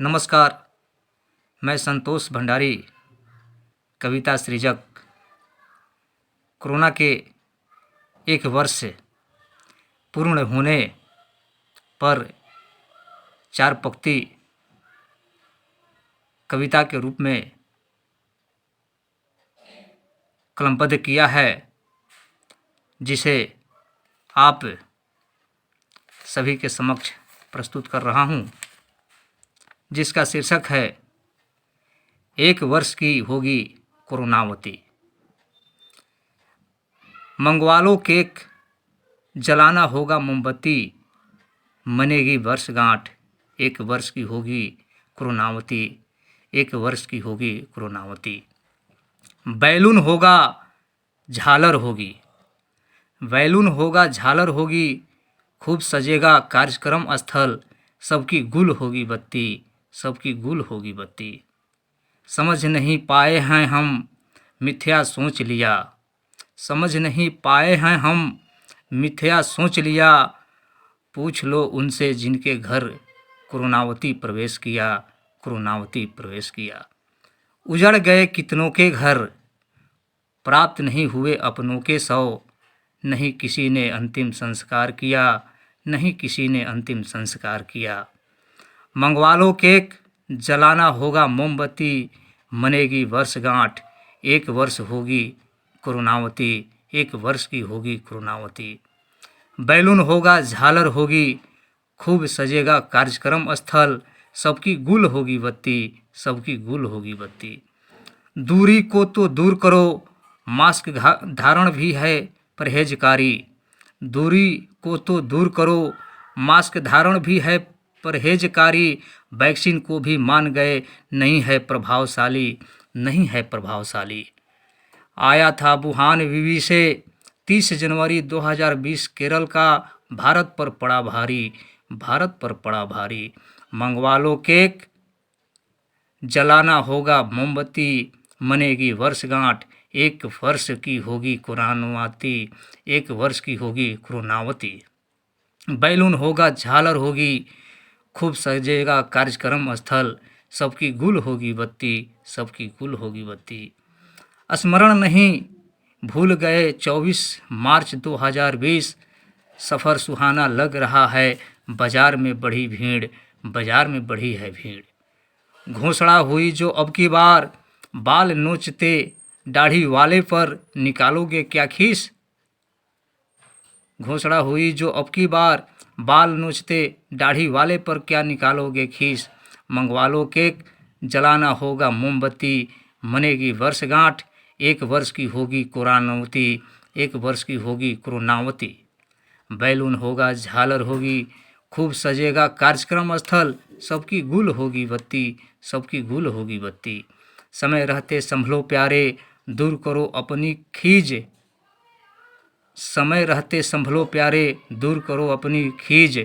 नमस्कार, मैं संतोष भंडारी, कविता सृजक। कोरोना के 1 वर्ष पूर्ण होने पर 4 पंक्ति कविता के रूप में कलमबद्ध किया है, जिसे आप सभी के समक्ष प्रस्तुत कर रहा हूँ, जिसका शीर्षक है 1 वर्ष की होगी कोरोनावती। मंगवालो केक, जलाना होगा मोमबत्ती, मनेगी वर्षगांठ, 1 वर्ष की होगी कोरोनावती, 1 वर्ष की होगी कोरोनावती। बैलून होगा झालर होगी, बैलून होगा झालर होगी, खूब सजेगा कार्यक्रम स्थल, सबकी गुल होगी बत्ती, सबकी गुल होगी बत्ती। समझ नहीं पाए हैं हम, मिथ्या सोच लिया, समझ नहीं पाए हैं हम, मिथ्या सोच लिया। पूछ लो उनसे जिनके घर कोरोनावती प्रवेश किया, कोरोनावती प्रवेश किया। उजड़ गए कितनों के घर, प्राप्त नहीं हुए अपनों के 100, नहीं किसी ने अंतिम संस्कार किया, नहीं किसी ने अंतिम संस्कार किया। मंगवा लो केक, जलाना होगा मोमबत्ती, मनेगी वर्षगांठ, 1 वर्ष होगी कोरोनावती, 1 वर्ष की होगी कोरोनावती। बैलून होगा झालर होगी, खूब सजेगा कार्यक्रम स्थल, सबकी गुल होगी बत्ती, सबकी गुल होगी बत्ती। दूरी को तो दूर करो, मास्क धारण भी है परहेजकारी, दूरी को तो दूर करो, मास्क धारण भी है परहेजकारी। वैक्सीन को भी मान गए नहीं है प्रभावशाली, नहीं है प्रभावशाली। आया था वुहान विवि से 30 जनवरी 2020 केरल का, भारत पर पड़ा भारी, भारत पर पड़ा भारी। मंगवा लो केक, जलाना होगा मोमबत्ती, मनेगी वर्षगांठ, 1 वर्ष की होगी कोरोनावती, 1 वर्ष की होगी कोरोनावती। बैलून होगा झालर होगी, खूब सजेगा कार्यक्रम स्थल, सबकी गुल होगी बत्ती, सबकी गुल होगी बत्ती। स्मरण नहीं भूल गए 24 मार्च 2020, सफ़र सुहाना लग रहा है, बाजार में बढ़ी भीड़, बाजार में बढ़ी है भीड़। घोषणा हुई जो अब की बार, बाल नोचते दाढ़ी वाले पर निकालोगे क्या खीस। घोषणा हुई जो अब की बार, बाल नोचते दाढ़ी वाले पर क्या निकालोगे खीस। मंगवा लो केक, जलाना होगा मोमबत्ती, मनेगी वर्षगांठ, 1 वर्ष की होगी कोरोनावती, 1 वर्ष की होगी कोरोनावती। बैलून होगा झालर होगी, खूब सजेगा कार्यक्रम स्थल, सबकी गुल होगी बत्ती, सबकी गुल होगी बत्ती। समय रहते संभलो प्यारे, दूर करो अपनी खीज, समय रहते संभलो प्यारे, दूर करो अपनी खीज।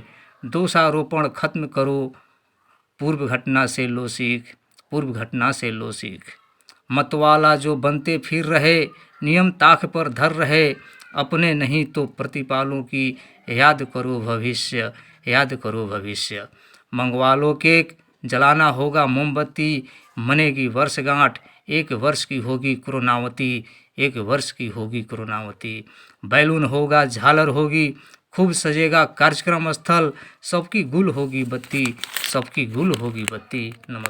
दोषारोपण खत्म करो, पूर्व घटना से लो सीख, पूर्व घटना से लो सीख। मतवाला जो बनते फिर रहे, नियम ताक पर धर रहे, अपने नहीं तो प्रतिपालों की याद करो भविष्य, याद करो भविष्य। मंगवा लो केक, जलाना होगा मोमबत्ती, मनेगी वर्षगांठ, 1 वर्ष की होगी कोरोनावती, 1 वर्ष की होगी कोरोनावती। बैलून होगा झालर होगी, खूब सजेगा कार्यक्रम स्थल, सबकी गुल होगी बत्ती, सबकी गुल होगी बत्ती। नमस्कार।